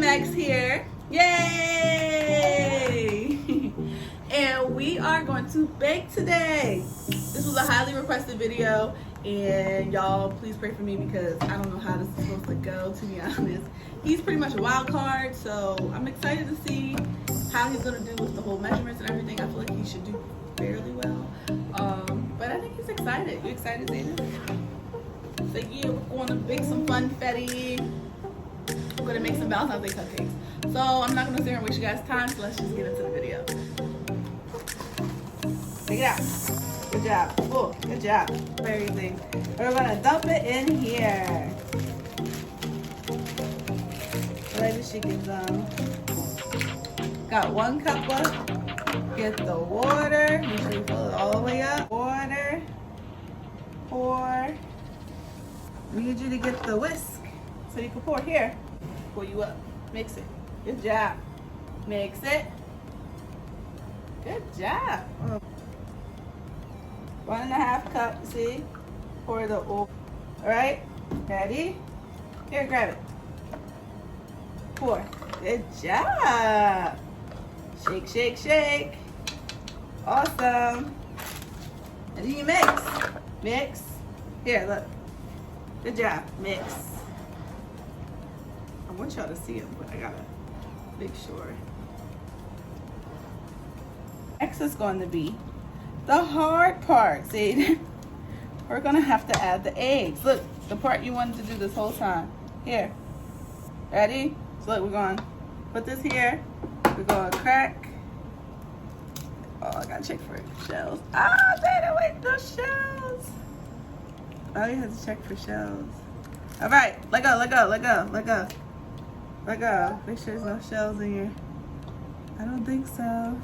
Baetasticx here. Yay! And we are going to bake today. This was a highly requested video, and y'all please pray for me because I don't know how this is supposed to go, to be honest. He's pretty much a wild card, so I'm excited to see how he's gonna do with the whole measurements and everything. I feel like he should do fairly well. But I think he's excited. You excited, Zaiden? So yeah, we're going to bake some funfetti. We're gonna make some Valentine's Day cupcakes. So I'm not gonna sit here and waste you guys' time, so let's just get into the video. Take it out. Good job. Oh, good job. Very easy. We're gonna dump it in here. Like the chicken some. Got 1 cup left. Get the water. Make sure you fill it all the way up. Water. Pour. Need you to get the whisk so you can pour here. Pour you up. Mix it. Good job. Mix it. Good job. 1.5 cups. See? Pour the oil. Alright? Ready? Here, grab it. Pour. Good job. Shake, shake, shake. Awesome. And then you mix. Mix. Here, look. Good job. Mix. I want y'all to see it, but I gotta make sure. Next is going to be the hard part. See, we're gonna have to add the eggs. Look, the part you wanted to do this whole time. Here. Ready? So look, we're gonna put this here. We're gonna crack. Oh, I gotta check for shells. Ah, Zaiden, wait, those shells. Oh, you have to check for shells. All right, let go, let go, let go, let go. Let go. Make sure there's no shells in here. I don't think so.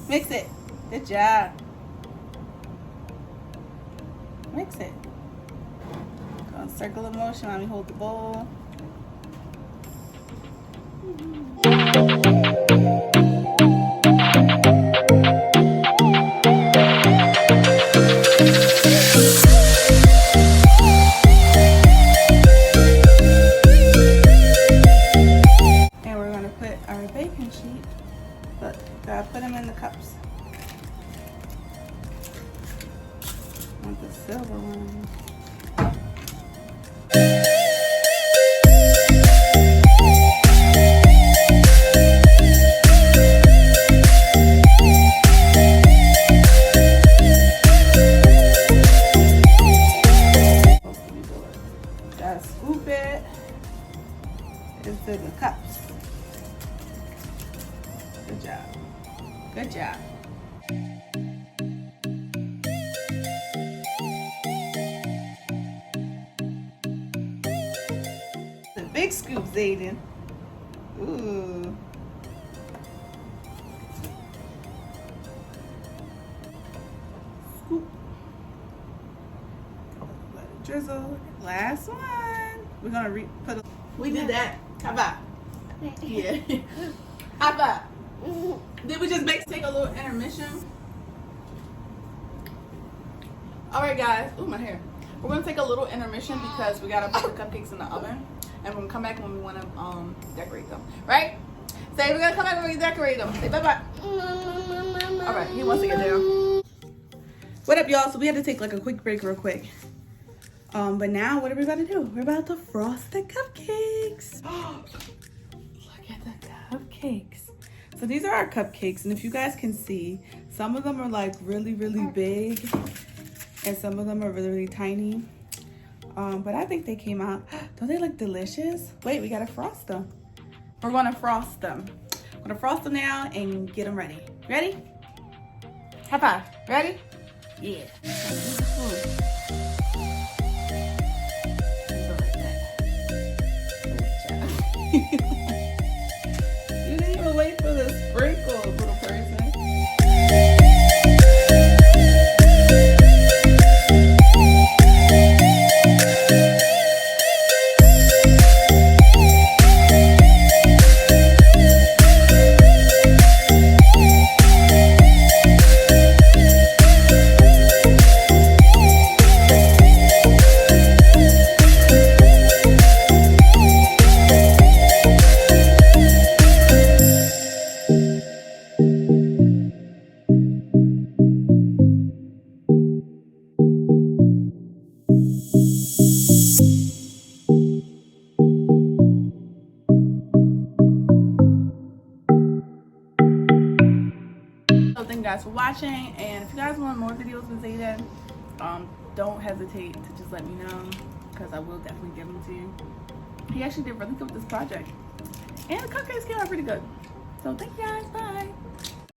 Mix it. Good job. Mix it. Go in circle of motion. Let me hold the bowl. And we're going to put our baking sheet. Look, gotta put them in the cups. I want the silver one. Scoop it into the cups. Good job. Good job. The big scoop, Zaiden. Ooh. Scoop. Let it drizzle. Last one. We're gonna put. We did that. How about? Yeah. How about? Did we just take a little intermission? All right, guys. Ooh, my hair. We're gonna take a little intermission because we gotta put the cupcakes in the oven, and we're gonna come back when we wanna decorate them. Right? Say we're gonna come back when we decorate them. Say bye bye. All right. He wants to get down. What up, y'all? So we had to take like a quick break, real quick. But now, what are we about to do? We're about to frost the cupcakes. Look at the cupcakes. So these are our cupcakes, and if you guys can see, some of them are like really, really big, and some of them are really, really tiny. But I think they came out. Don't they look delicious? Wait, we gotta frost them. We're gonna frost them. I'm gonna frost them now and get them ready. Ready? High five. Ready? Yeah. You didn't even wait for the sprinkles, little person. guys for watching. And if you guys want more videos with Zaiden, don't hesitate to just let me know, because I will definitely give them to you. He actually did really good with this project. And the cupcakes came out pretty good. So thank you guys. Bye.